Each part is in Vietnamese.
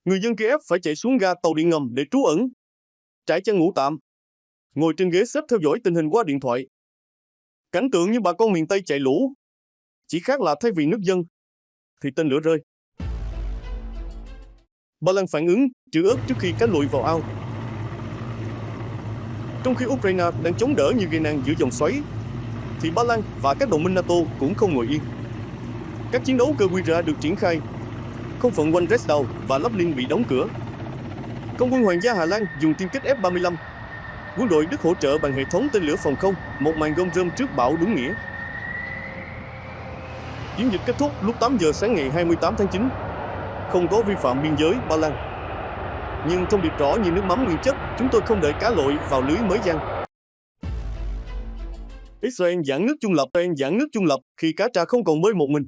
Người dân Kiev phải chạy xuống ga tàu điện ngầm để trú ẩn, trải chăn ngủ tạm, ngồi trên ghế xếp theo dõi tình hình qua điện thoại. Cảnh tượng như bà con miền Tây chạy lũ, chỉ khác là thay vì nước dâng, thì tên lửa rơi. Ba Lan phản ứng, trữ ớt trước khi cá lội vào ao. Trong khi Ukraine đang chống đỡ như gây nan giữa dòng xoáy, thì Ba Lan và các đồng minh NATO cũng không ngồi yên. Các chiến đấu cơ Guerilla được triển khai, không phận quanh Dresdau và Lublin bị đóng cửa. Không quân Hoàng gia Hà Lan dùng tiêm kích F-35. Quân đội Đức hỗ trợ bằng hệ thống tên lửa phòng không, một màn gom rơm trước bão đúng nghĩa. Chiến dịch kết thúc lúc 8 giờ sáng ngày 28 tháng 9. Không có vi phạm biên giới Ba Lan. Nhưng thông điệp rõ như nước mắm nguyên chất, chúng tôi không đợi cá lội vào lưới mới giăng. Israel giãn nước trung lập khi cá tra không còn bơi một mình.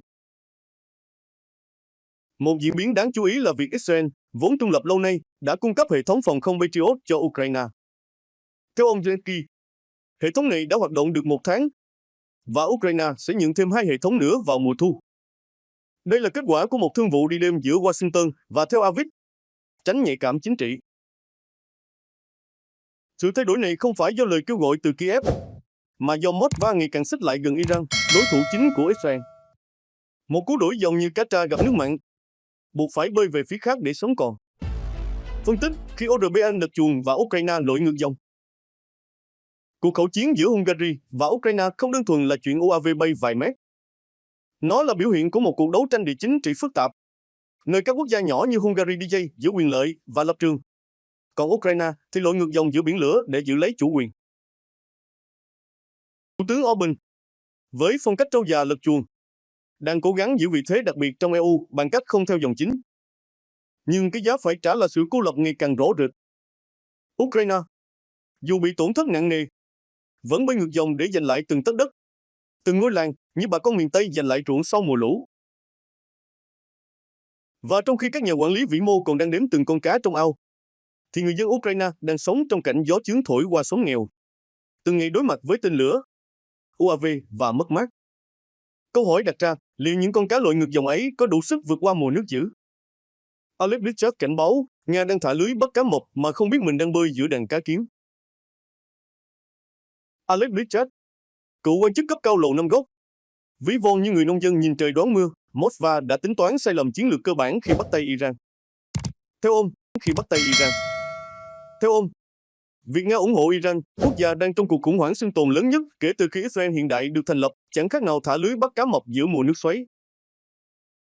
Một diễn biến đáng chú ý là việc Israel, vốn trung lập lâu nay, đã cung cấp hệ thống phòng không Patriot cho Ukraine. Theo ông Zelensky, hệ thống này đã hoạt động được 1 tháng, và Ukraine sẽ nhận thêm 2 hệ thống nữa vào mùa thu. Đây là kết quả của một thương vụ đi đêm giữa Washington và Tel Aviv, tránh nhạy cảm chính trị. Sự thay đổi này không phải do lời kêu gọi từ Kiev, mà do Moscow ngày càng xích lại gần Iran, đối thủ chính của Israel. Một cú đổi dòng như cá tra gặp nước mặn, buộc phải bơi về phía khác để sống còn. Phân tích khi ORBN lật chuồng và Ukraine lội ngược dòng. Cuộc khẩu chiến giữa Hungary và Ukraine không đơn thuần là chuyện UAV bay vài mét. Nó là biểu hiện của một cuộc đấu tranh địa chính trị phức tạp, nơi các quốc gia nhỏ như Hungary đi dây giữa quyền lợi và lập trường. Còn Ukraine thì lội ngược dòng giữa biển lửa để giữ lấy chủ quyền. Thủ tướng Orbán, với phong cách trâu già lật chuồng, đang cố gắng giữ vị thế đặc biệt trong EU bằng cách không theo dòng chính. Nhưng cái giá phải trả là sự cô lập ngày càng rõ rệt. Ukraine, dù bị tổn thất nặng nề, vẫn bơi ngược dòng để giành lại từng tấc đất, từng ngôi làng như bà con miền Tây giành lại ruộng sau mùa lũ. Và trong khi các nhà quản lý vĩ mô còn đang đếm từng con cá trong ao, thì người dân Ukraine đang sống trong cảnh gió chướng thổi qua xóm nghèo, từng ngày đối mặt với tên lửa, UAV và mất mát. Câu hỏi đặt ra, liệu những con cá lội ngược dòng ấy có đủ sức vượt qua mùa nước dữ? Alex Richard cảnh báo, Nga đang thả lưới bắt cá mập mà không biết mình đang bơi giữa đàn cá kiến. Alex Richard, cựu quan chức cấp cao Lầu Năm Góc, ví von như người nông dân nhìn trời đoán mưa, Moscow đã tính toán sai lầm chiến lược cơ bản khi bắt tay Iran. Theo ông, việc Nga ủng hộ Iran, quốc gia đang trong cuộc khủng hoảng sinh tồn lớn nhất kể từ khi Israel hiện đại được thành lập, chẳng khác nào thả lưới bắt cá mập giữa mùa nước xoáy.